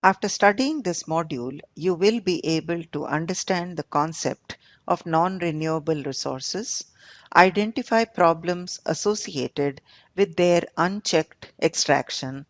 After studying this module, you will be able to understand the concept of non-renewable resources, identify problems associated with their unchecked extraction,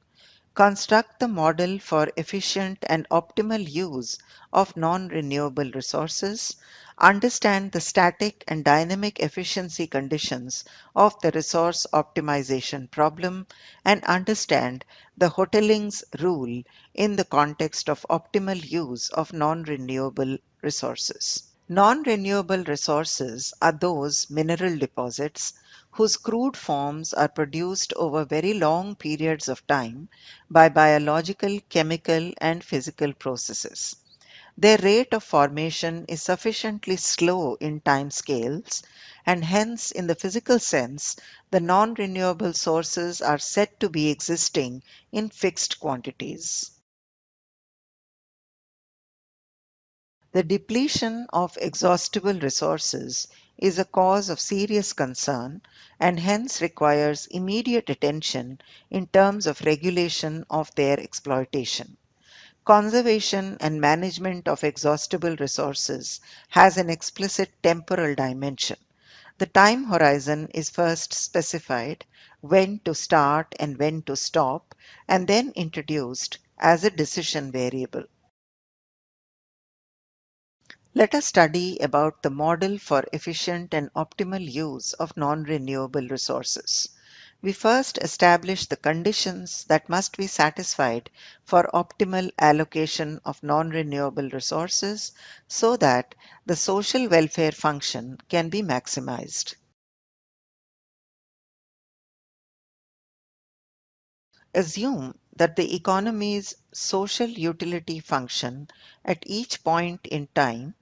construct the model for efficient and optimal use of non-renewable resources, understand the static and dynamic efficiency conditions of the resource optimization problem, and understand the Hotelling's rule in the context of optimal use of non-renewable resources. Non-renewable resources are those mineral deposits whose crude forms are produced over very long periods of time by biological, chemical, and physical processes. Their rate of formation is sufficiently slow in time scales, and hence, in the physical sense, the non-renewable sources are said to be existing in fixed quantities. The depletion of exhaustible resources is a cause of serious concern and hence requires immediate attention in terms of regulation of their exploitation. Conservation and management of exhaustible resources has an explicit temporal dimension. The time horizon is first specified, when to start and when to stop, and then introduced as a decision variable. Let us study about the model for efficient and optimal use of non-renewable resources. We first establish the conditions that must be satisfied for optimal allocation of non-renewable resources so that the social welfare function can be maximized. Assume that the economy's social utility function at each point in time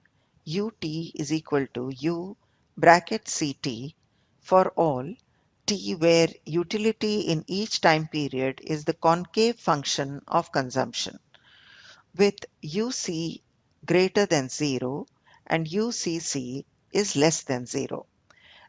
ut is equal to u bracket ct for all t where utility in each time period is the concave function of consumption with uc greater than 0 and ucc is less than 0.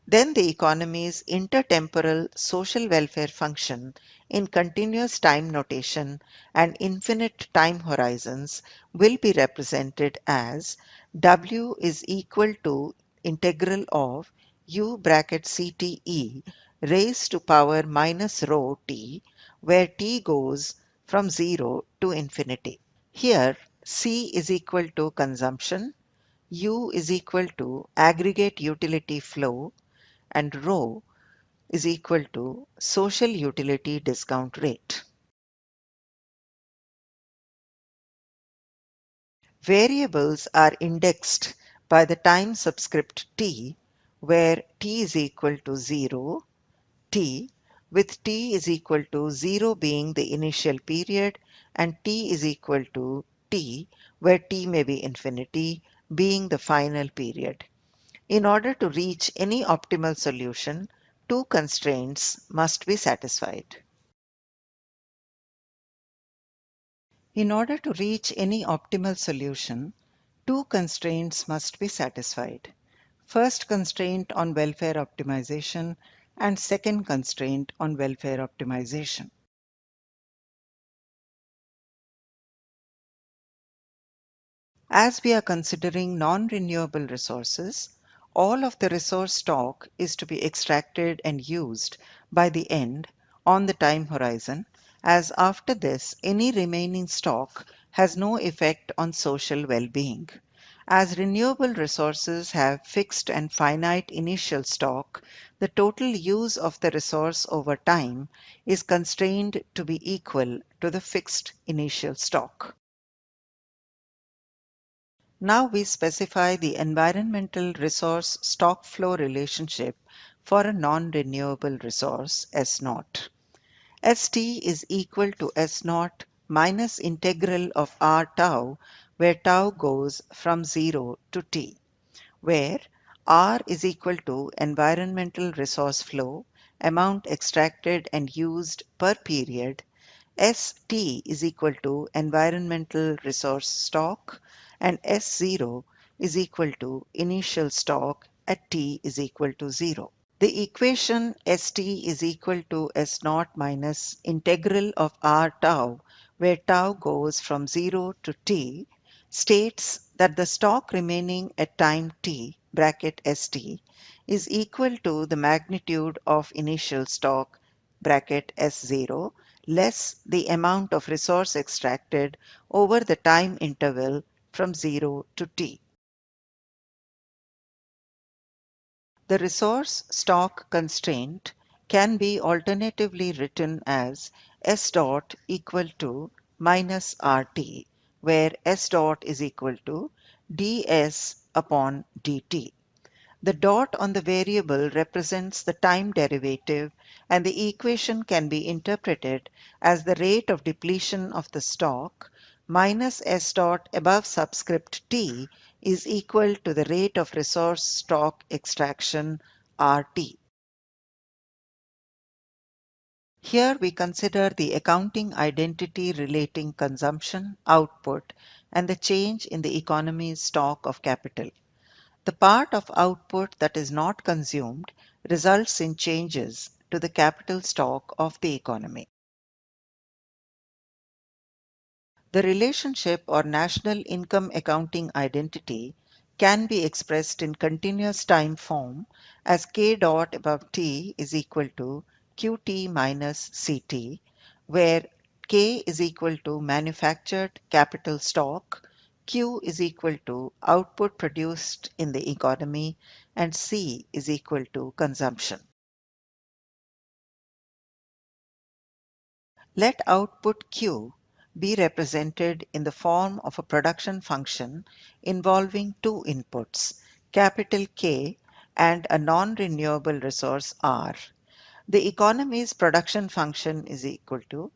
Then the economy's intertemporal social welfare function in continuous time notation and infinite time horizons will be represented as W is equal to integral of U bracket CTE raised to power minus rho t, where t goes from 0 to infinity. Here, C is equal to consumption, U is equal to aggregate utility flow, and rho is equal to social utility discount rate. Variables are indexed by the time subscript t, where t is equal to 0, t, with t is equal to 0 being the initial period and t is equal to t, where t may be infinity, being the final period. In order to reach any optimal solution, two constraints must be satisfied. In order to reach any optimal solution, two constraints must be satisfied. First constraint on welfare optimization and second constraint on welfare optimization. As we are considering non-renewable resources, all of the resource stock is to be extracted and used by the end on the time horizon, as after this any remaining stock has no effect on social well-being. As renewable resources have fixed and finite initial stock, the total use of the resource over time is constrained to be equal to the fixed initial stock. Now we specify the environmental resource stock flow relationship for a non-renewable resource S0. St is equal to S0 minus integral of R tau, where tau goes from 0 to t, where R is equal to environmental resource flow, amount extracted and used per period, St is equal to environmental resource stock, and S0 is equal to initial stock at t is equal to 0. The equation St is equal to S0 minus integral of R tau where tau goes from 0 to t, states that the stock remaining at time t bracket st is equal to the magnitude of initial stock bracket s0 less the amount of resource extracted over the time interval from 0 to t. The resource stock constraint can be alternatively written as S dot equal to minus RT, where S dot is equal to ds upon dt. The dot on the variable represents the time derivative, and the equation can be interpreted as the rate of depletion of the stock minus S dot above subscript t is equal to the rate of resource stock extraction RT. Here we consider the accounting identity relating consumption, output, and the change in the economy's stock of capital. The part of output that is not consumed results in changes to the capital stock of the economy. The relationship or national income accounting identity can be expressed in continuous time form as k dot above t is equal to qt minus ct, where k is equal to manufactured capital stock, q is equal to output produced in the economy, and c is equal to consumption. Let output Q be represented in the form of a production function involving two inputs, capital K and a non-renewable resource R. The economy's production function is equal to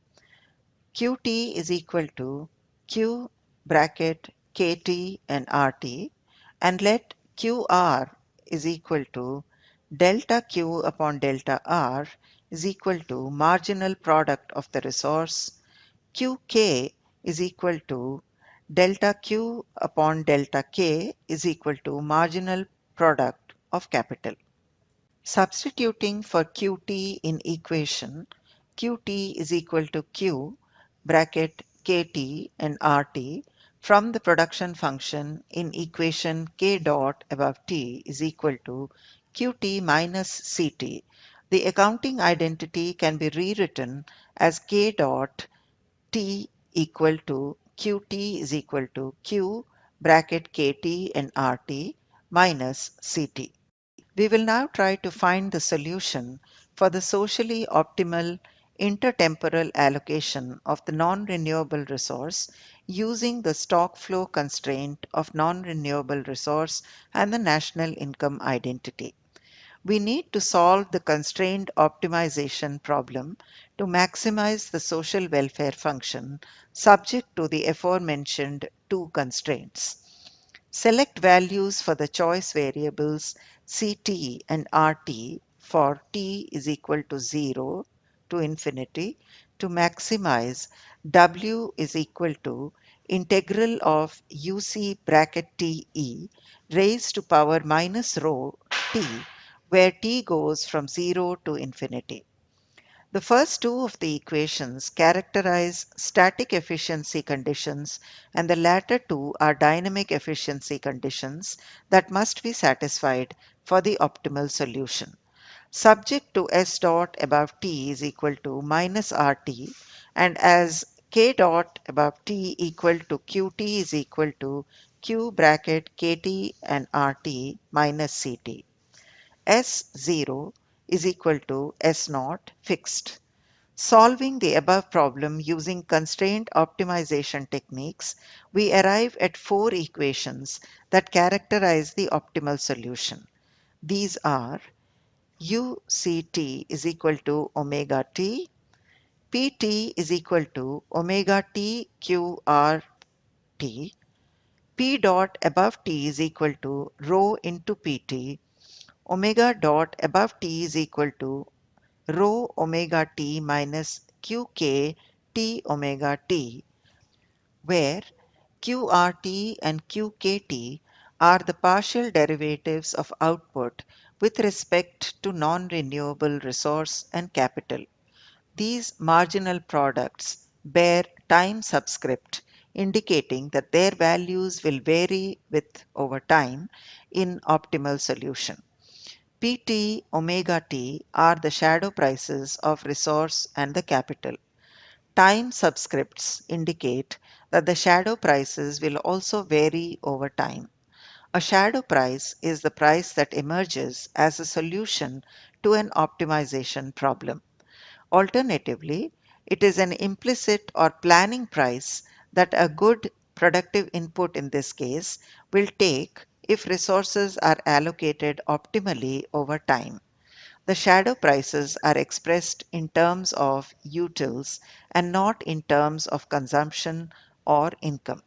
Qt is equal to Q bracket KT and RT, and let QR is equal to delta Q upon delta R is equal to marginal product of the resource. Qk is equal to delta Q upon delta K is equal to marginal product of capital. Substituting for Qt in equation, Qt is equal to Q bracket KT and RT from the production function in equation K dot above T is equal to Qt minus Ct. The accounting identity can be rewritten as K dot T equal to Qt is equal to Q bracket KT and RT minus Ct. We will now try to find the solution for the socially optimal intertemporal allocation of the non-renewable resource using the stock flow constraint of non-renewable resource and the national income identity. We need to solve the constrained optimization problem to maximize the social welfare function subject to the aforementioned two constraints. Select values for the choice variables Ct and Rt for t is equal to 0 to infinity to maximize W is equal to integral of UC bracket TE raised to power minus rho t, where t goes from 0 to infinity. The first two of the equations characterize static efficiency conditions, and the latter two are dynamic efficiency conditions that must be satisfied for the optimal solution. Subject to S dot above t is equal to minus RT, and as k dot above t equal to qt is equal to q bracket kt and RT minus ct. S0 is equal to S naught fixed. Solving the above problem using constraint optimization techniques, we arrive at four equations that characterize the optimal solution. These are UCT is equal to omega t, PT is equal to omega t QR t, P dot above t is equal to rho into PT, omega dot above t is equal to rho omega t minus qk t omega t, where qrt and qkt are the partial derivatives of output with respect to non-renewable resource and capital. These marginal products bear time subscript, indicating that their values will vary with over time in optimal solution. PT, omega t are the shadow prices of resource and the capital. Time subscripts indicate that the shadow prices will also vary over time. A shadow price is the price that emerges as a solution to an optimization problem. Alternatively, it is an implicit or planning price that a good productive input in this case will take if resources are allocated optimally over time. The shadow prices are expressed in terms of utils and not in terms of consumption or income.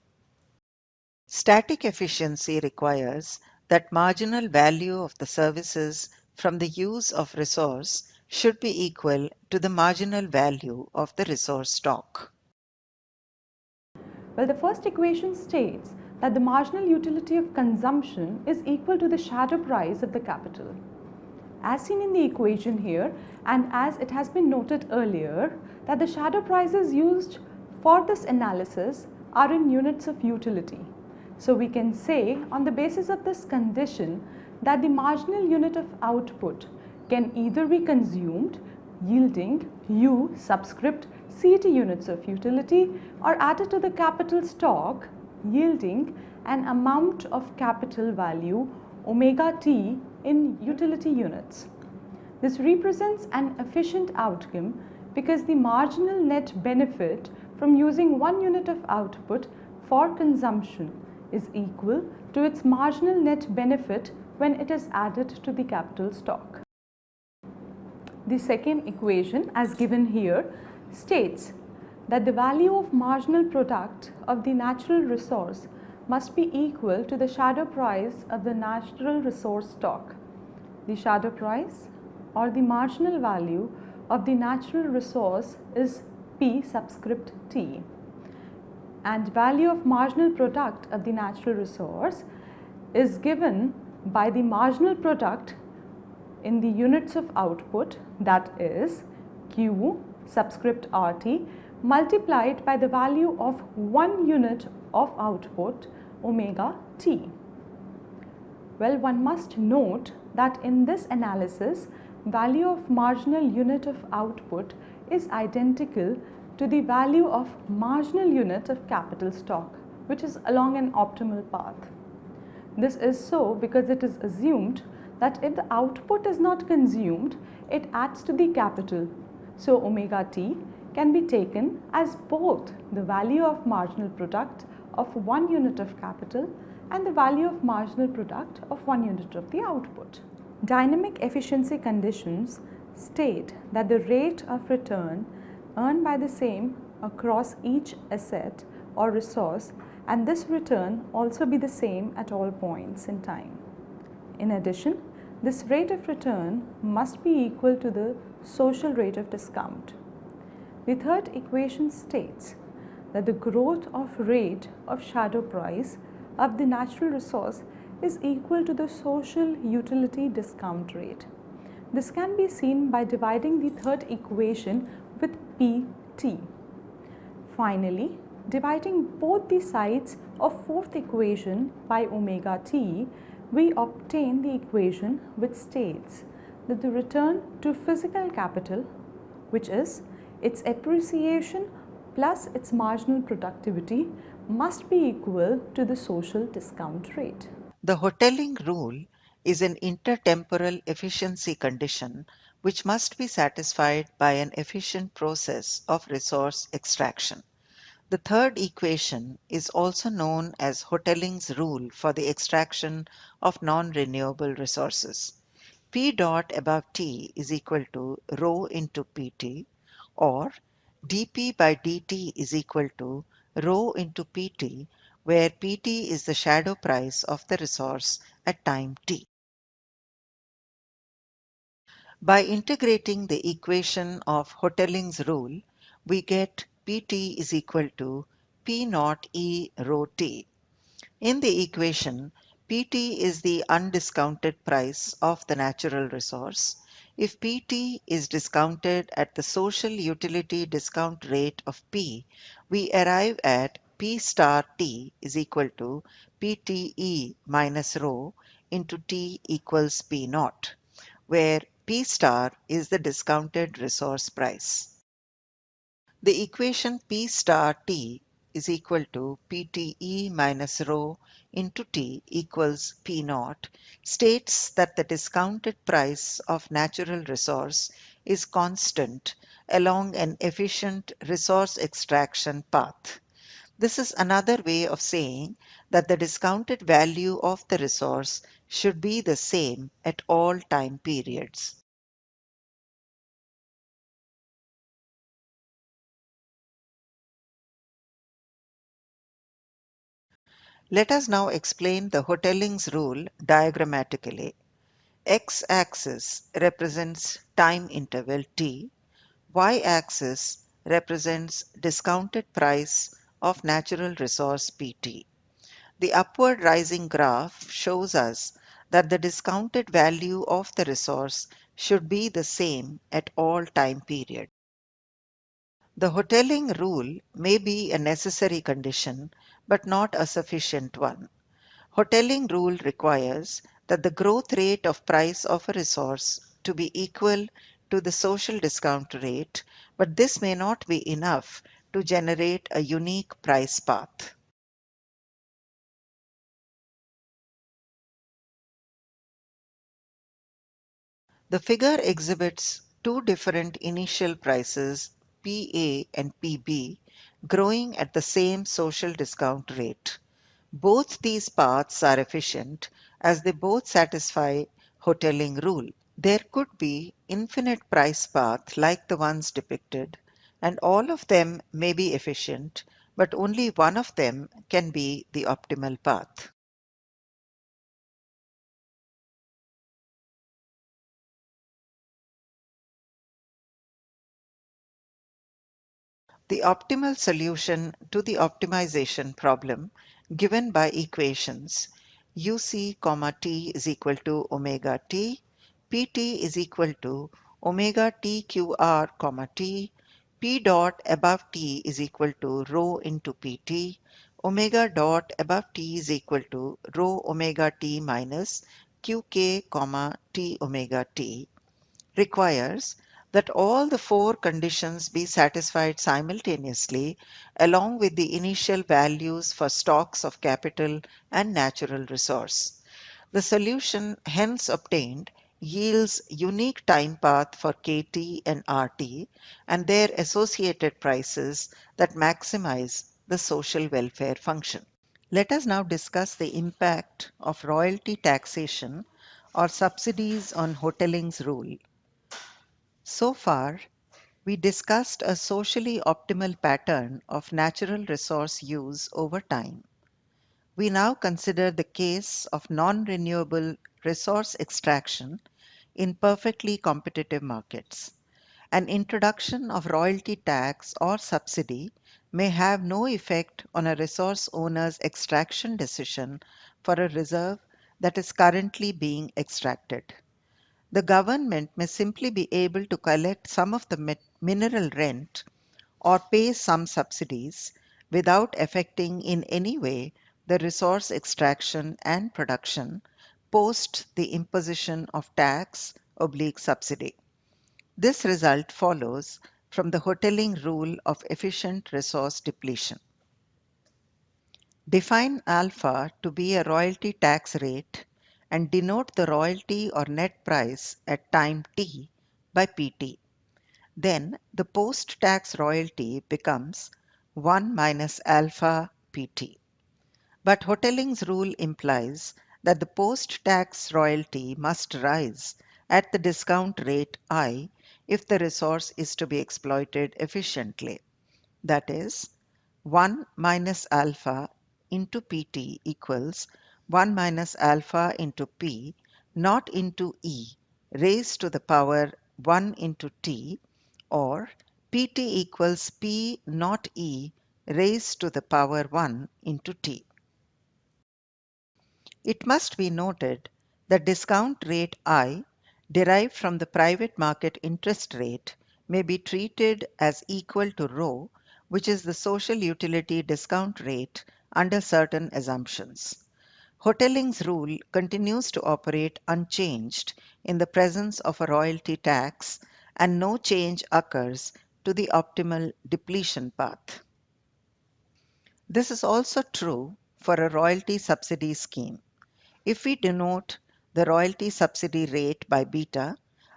Static efficiency requires that marginal value of the services from the use of resource should be equal to the marginal value of the resource stock. Well, the first equation states that the marginal utility of consumption is equal to the shadow price of the capital. As seen in the equation here, and as it has been noted earlier, that the shadow prices used for this analysis are in units of utility. So we can say on the basis of this condition that the marginal unit of output can either be consumed yielding U subscript CT units of utility or added to the capital stock yielding an amount of capital value omega t in utility units. This represents an efficient outcome because the marginal net benefit from using 1 unit of output for consumption is equal to its marginal net benefit when it is added to the capital stock. The second equation, as given here, states that the value of marginal product of the natural resource must be equal to the shadow price of the natural resource stock. The shadow price or the marginal value of the natural resource is P subscript T, and value of marginal product of the natural resource is given by the marginal product in the units of output, that is Q subscript RT multiplied by the value of 1 unit of output omega T. Well, one must note that in this analysis, value of marginal unit of output is identical to the value of marginal unit of capital stock, which is along an optimal path. This is so because it is assumed that if the output is not consumed, it adds to the capital. So omega t can be taken as both the value of marginal product of 1 unit of capital and the value of marginal product of 1 unit of the output. Dynamic efficiency conditions state that the rate of return earned by the same across each asset or resource, and this return also be the same at all points in time. In addition, this rate of return must be equal to the social rate of discount. The third equation states that the growth of rate of shadow price of the natural resource is equal to the social utility discount rate. This can be seen by dividing the third equation with PT. Finally, dividing both the sides of fourth equation by omega t, we obtain the equation which states that the return to physical capital, which is its appreciation plus its marginal productivity, must be equal to the social discount rate. The hoteling rule is an intertemporal efficiency condition which must be satisfied by an efficient process of resource extraction. The third equation is also known as Hotelling's rule for the extraction of non-renewable resources. P dot above T is equal to rho into PT, or dP by dt is equal to rho into PT, where PT is the shadow price of the resource at time t. By integrating the equation of Hotelling's rule, we get PT is equal to P naught E rho T. In the equation, PT is the undiscounted price of the natural resource. If PT is discounted at the social utility discount rate of P, we arrive at P star T is equal to PTE minus rho into T equals P naught, where P star is the discounted resource price. The equation P star T is equal to PTE minus rho into T equals P naught states that the discounted price of natural resource is constant along an efficient resource extraction path. This is another way of saying that the discounted value of the resource should be the same at all time periods. Let us now explain the Hotelling's rule diagrammatically. X-axis represents time interval t, y-axis represents discounted price of natural resource Pt. The upward rising graph shows us that the discounted value of the resource should be the same at all time periods. The Hotelling rule may be a necessary condition, but not a sufficient one. Hotelling rule requires that the growth rate of price of a resource to be equal to the social discount rate, but this may not be enough to generate a unique price path. The figure exhibits two different initial prices, PA and PB, growing at the same social discount rate. Both these paths are efficient as they both satisfy Hotelling rule. There could be infinite price paths like the ones depicted, and all of them may be efficient, but only one of them can be the optimal path. The optimal solution to the optimization problem given by equations UC, T is equal to omega t, Pt is equal to omega TQR, T, P dot above T is equal to rho into Pt, omega dot above T is equal to rho omega T minus Qk, T omega T requires that all the four conditions be satisfied simultaneously along with the initial values for stocks of capital and natural resource. The solution hence obtained yields unique time path for KT and RT and their associated prices that maximize the social welfare function. Let us now discuss the impact of royalty taxation or subsidies on Hotelling's rule. So far, we discussed a socially optimal pattern of natural resource use over time. We now consider the case of non-renewable resource extraction in perfectly competitive markets. An introduction of royalty tax or subsidy may have no effect on a resource owner's extraction decision for a reserve that is currently being extracted. The government may simply be able to collect some of the mineral rent or pay some subsidies without affecting in any way the resource extraction and production post the imposition of tax oblique subsidy. This result follows from the Hotelling rule of efficient resource depletion. Define alpha to be a royalty tax rate and denote the royalty or net price at time t by Pt. Then the post-tax royalty becomes 1 minus alpha Pt. But Hotelling's rule implies that the post-tax royalty must rise at the discount rate I if the resource is to be exploited efficiently. That is, 1 minus alpha into Pt equals 1 minus alpha into P not into E raised to the power 1 into T, or Pt equals P not E raised to the power 1 into T. It must be noted that discount rate I derived from the private market interest rate may be treated as equal to rho which is the social utility discount rate under certain assumptions. Hotelling's rule continues to operate unchanged in the presence of a royalty tax, and no change occurs to the optimal depletion path. This is also true for a royalty subsidy scheme. If we denote the royalty subsidy rate by beta,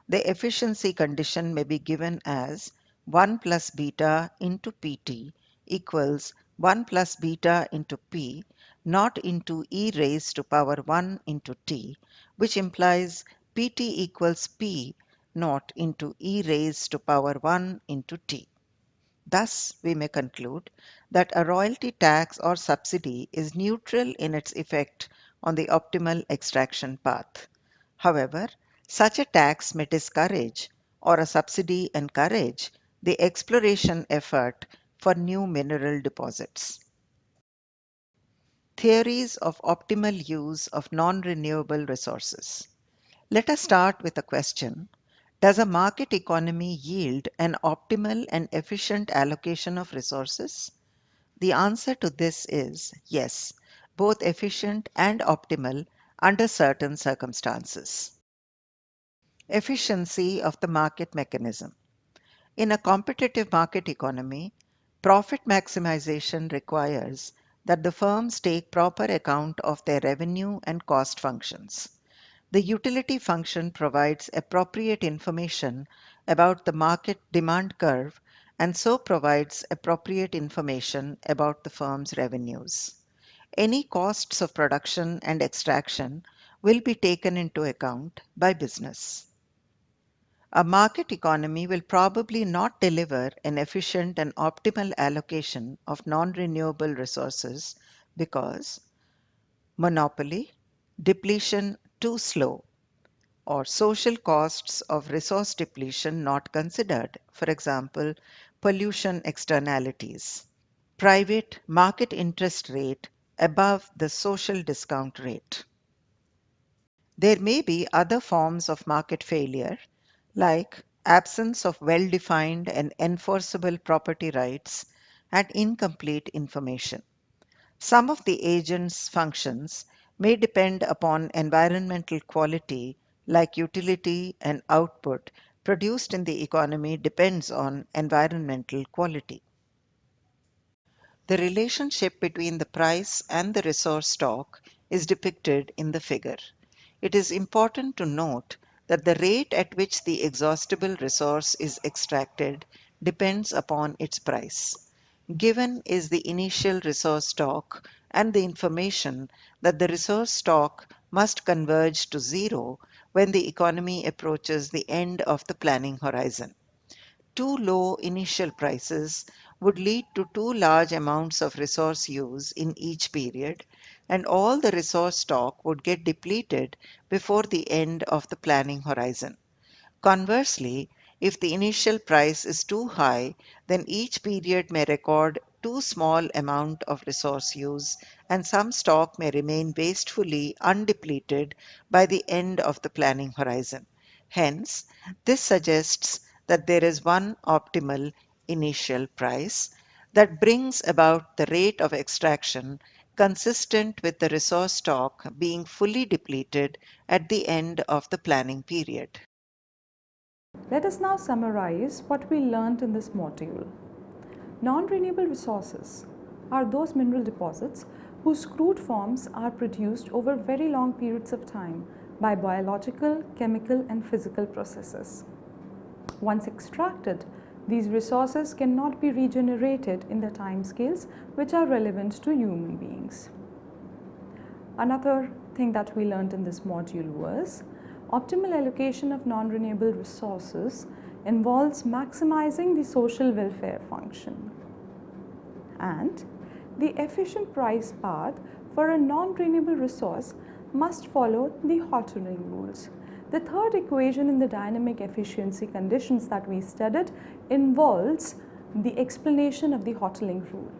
the efficiency condition may be given as 1 plus beta into Pt equals 1 plus beta into P, not into e raised to power 1 into T, which implies Pt equals P not into e raised to power 1 into T. Thus, we may conclude that a royalty tax or subsidy is neutral in its effect on the optimal extraction path. However, such a tax may discourage or a subsidy encourage the exploration effort for new mineral deposits. Theories of optimal use of non-renewable resources. Let us start with a question. Does a market economy yield an optimal and efficient allocation of resources? The answer to this is yes, both efficient and optimal under certain circumstances. Efficiency of the market mechanism. In a competitive market economy, profit maximization requires that the firms take proper account of their revenue and cost functions. The utility function provides appropriate information about the market demand curve and so provides appropriate information about the firm's revenues. Any costs of production and extraction will be taken into account by business. A market economy will probably not deliver an efficient and optimal allocation of non-renewable resources because monopoly, depletion too slow, or social costs of resource depletion not considered, for example, pollution externalities. Private market interest rate above the social discount rate. There may be other forms of market failure, like absence of well-defined and enforceable property rights and incomplete information. Some of the agent's functions may depend upon environmental quality, like utility and output produced in the economy depends on environmental quality. The relationship between the price and the resource stock is depicted in the figure. It is important to note that the rate at which the exhaustible resource is extracted depends upon its price. Given is the initial resource stock and the information that the resource stock must converge to zero when the economy approaches the end of the planning horizon. Too low initial prices would lead to too large amounts of resource use in each period, and all the resource stock would get depleted before the end of the planning horizon. Conversely, if the initial price is too high, then each period may record too small amount of resource use, and some stock may remain wastefully undepleted by the end of the planning horizon. Hence, this suggests that there is one optimal initial price that brings about the rate of extraction consistent with the resource stock being fully depleted at the end of the planning period. Let us now summarize what we learned in this module. Non-renewable resources are those mineral deposits whose crude forms are produced over very long periods of time by biological, chemical, and physical processes. Once extracted, these resources cannot be regenerated in the timescales which are relevant to human beings. Another thing that we learned in this module was optimal allocation of non-renewable resources involves maximizing the social welfare function. And the efficient price path for a non-renewable resource must follow the Hotteling rules. The third equation in the dynamic efficiency conditions that we studied involves the explanation of the Hotteling rule.